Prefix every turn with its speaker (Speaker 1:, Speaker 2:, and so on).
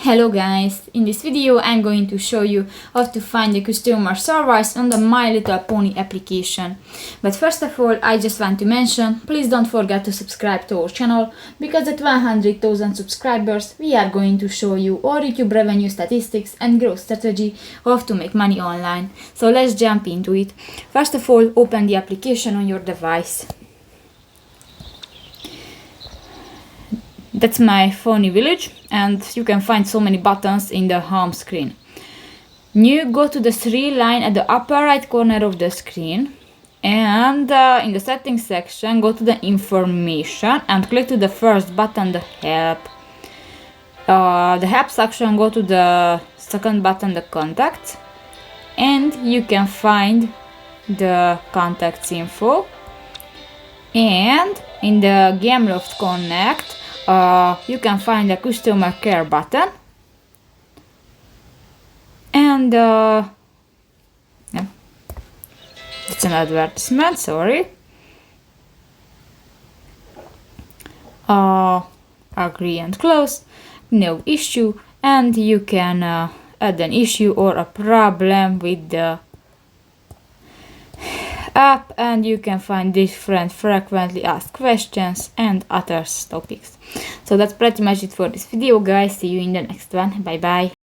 Speaker 1: Hello guys, in this video I'm going to show you how to find the customer service on the My Little Pony application. But first of all, I just want to mention, please don't forget to subscribe to our channel, because at 100,000 subscribers we are going to show you our YouTube revenue statistics and growth strategy, how to make money online. So let's jump into it. First of all, open the application on your device. That's my Phony Village, and you can find so many buttons in the home screen. You go to the three line at the upper right corner of the screen, and in the settings section go to the information and click to the first button, the help. The help section, go to the second button, the contacts, and you can find the contacts info. And in the Gameloft Connect, you can find the customer care button, and yeah, it's an advertisement, sorry. Agree and close, no issue, and you can add an issue or a problem with the app, and you can find different frequently asked questions and other topics. So that's pretty much it for this video, guys. See you in the next one. Bye bye.